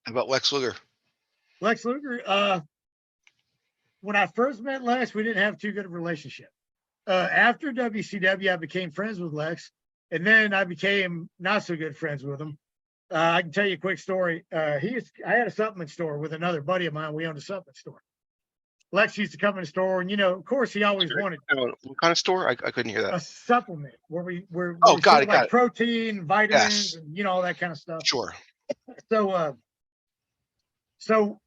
How about Lex Luger? Lex Luger, when I first met Lex, we didn't have too good of a relationship. After WCW, I became friends with Lex, and then I became not so good friends with him. I can tell you a quick story. I had a supplement store with another buddy of mine. We owned a supplement store. Lex used to come in the store, and of course, he always wanted What kind of store? I couldn't hear a that. supplement where we Oh, got sold it, got like it. protein, vitamins, Yes, and all that kind of stuff. sure. So, so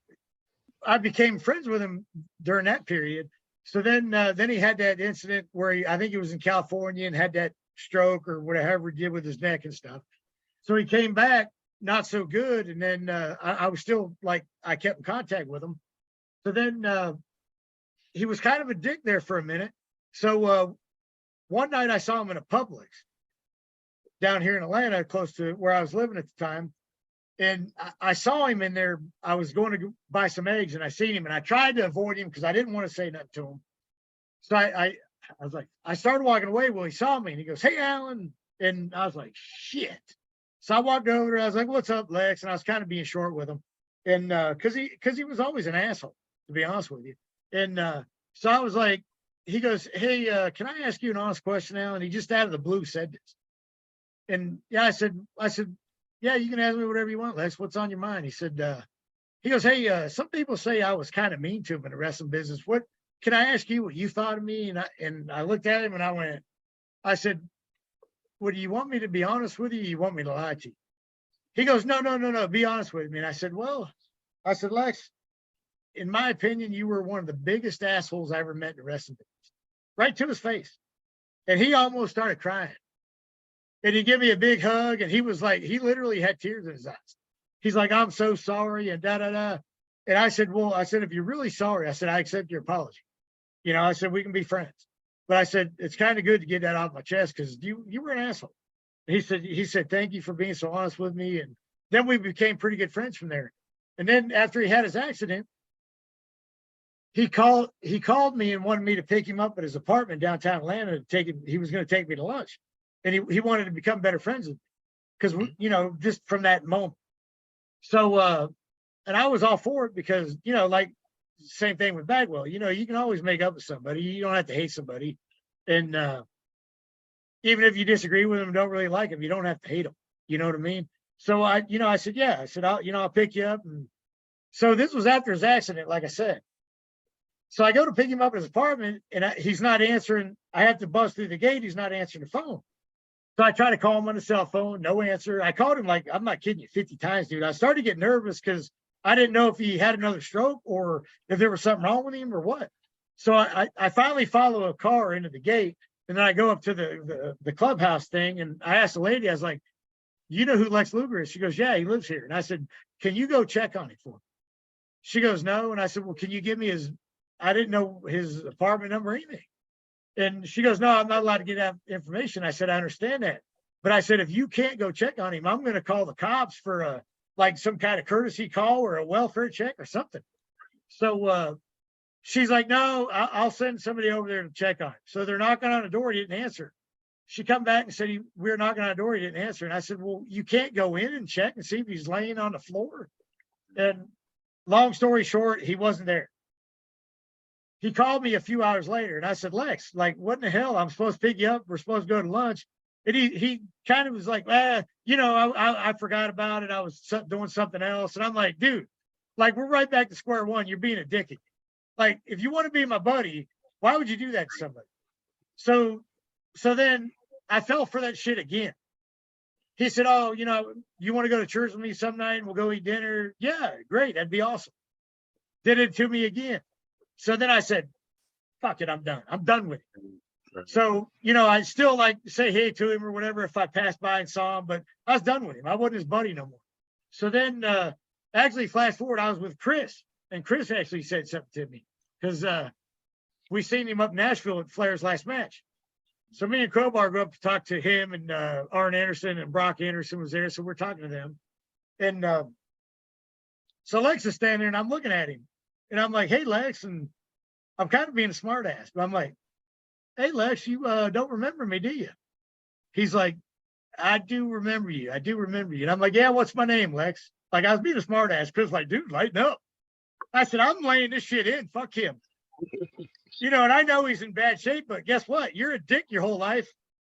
I became friends with him during that period. So then he had that incident where I think he was in California and had that stroke or whatever he did with his neck and stuff. So he came back not so good, and then I was still like I kept in contact with him. So then he was kind of a dick there for a minute. So one night I saw him in a Publix down here in Atlanta, close to where I was living at the time. And I saw him in there. I was going to buy some eggs, and I seen him, and I tried to avoid him because I didn't want to say nothing to him. So I was like, I started walking away. Well, he saw me, and he goes, "Hey, Alan," and I was like, "Shit." So I walked over there. I was like, "What's up, Lex?" And I was kind of being short with him, and because he was always an asshole, to be honest with you. And so I was like, he goes, "Hey, can I ask you an honest question, Alan?" He just out of the blue said this, and yeah, I said. Yeah, you can ask me whatever you want, Lex. What's on your mind? He said, he goes, "Hey, some people say I was kind of mean to him in the wrestling business. What can I ask you what you thought of me?" And I looked at him and I said, "Well, do you want me to be honest with you? Or you want me to lie to you?" He goes, No. Be honest with me." And I said, Lex, in my opinion, you were one of the biggest assholes I ever met in the wrestling business. Right to his face. And he almost started crying. And he gave me a big hug, and he was like, he literally had tears in his eyes. He's like, "I'm so sorry," and da da da. And I said, "Well, if you're really sorry," I said, "I accept your apology. I said, we can be friends." But I said, it's kind of good to get that off my chest because you were an asshole. And he said, "Thank you for being so honest with me." And then we became pretty good friends from there. And then after he had his accident, he called me and wanted me to pick him up at his apartment downtown Atlanta to take him. He was going to take me to lunch. And he wanted to become better friends with me because, just from that moment. So, and I was all for it because, like same thing with Bagwell, you can always make up with somebody. You don't have to hate somebody. And even if you disagree with them, don't really like them, you don't have to hate them. You know what I mean? So I said, yeah, I said, I'll pick you up. And so this was after his accident, like I said. So I go to pick him up at his apartment and he's not answering. I have to bust through the gate. He's not answering the phone. So I try to call him on the cell phone, no answer. I called him like, I'm not kidding you, 50 times, dude. I started to get nervous because I didn't know if he had another stroke or if there was something wrong with him or what. So I finally follow a car into the gate, and then I go up to the clubhouse thing, and I asked the lady, I was like, "You know who Lex Luger is?" She goes, "Yeah, he lives here." And I said, "Can you go check on him for me?" She goes, "No." And I said, "Well, can you give me I didn't know his apartment number or anything." And she goes, "No, I'm not allowed to get that information." I said, "I understand that." But I said, "If you can't go check on him, I'm going to call the cops for like some kind of courtesy call or a welfare check or something." So she's like, "No, I'll send somebody over there to check on him." So they're knocking on the door. He didn't answer. She come back and said, "We were knocking on the door. He didn't answer." And I said, "Well, you can't go in and check and see if he's laying on the floor." And long story short, he wasn't there. He called me a few hours later, and I said, "Lex, like, what in the hell? I'm supposed to pick you up. We're supposed to go to lunch." And he kind of was like, I forgot about it. I was doing something else. And I'm like, "Dude, like, we're right back to square one. You're being a dick. Like, if you want to be my buddy, why would you do that to somebody?" So then I fell for that shit again. He said, "Oh, you want to go to church with me some night and we'll go eat dinner?" Yeah, great. That'd be awesome. Did it to me again. So then I said, "Fuck it, I'm done. I'm done with it." So, I still like say hey to him or whatever if I passed by and saw him, but I was done with him. I wasn't his buddy no more. So then actually flash forward, I was with Chris, and Chris actually said something to me because we seen him up in Nashville at Flair's last match. So me and Crowbar go up to talk to him, and Arn Anderson and Brock Anderson was there. So we're talking to them. And so Lex is standing there and I'm looking at him and I'm like, "Hey, Lex," and I'm kind of being a smart ass, but I'm like, "Hey, Lex, you don't remember me, do you?" He's like, "I do remember you. I do remember you." And I'm like, "Yeah, what's my name, Lex?" Like I was being a smart ass. Chris like, dude, lighten up. I said, I'm laying this shit in. Fuck him. You know, and I know he's in bad shape, but guess what? You're a dick your whole life.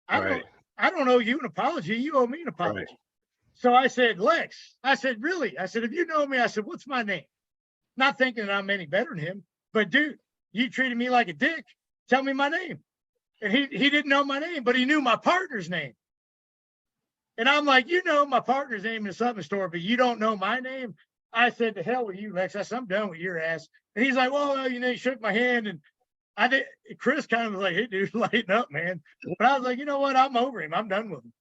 Right. I don't owe you an apology. You owe me an apology. Right. So I said, Lex, I said, really? I said, if you know me, I said, what's my name? Not thinking that I'm any better than him, but dude, you treated me like a dick. Tell me my name. And he didn't know my name, but he knew my partner's name. And I'm like, you know my partner's name in the supplement store, but you don't know my name. I said, to hell with you, Lex. I said, I'm done with your ass. And he's like, well, you know, he shook my hand. And I did. Chris kind of was like, hey, dude, lighten up, man. But I was like, you know what? I'm over him. I'm done with him.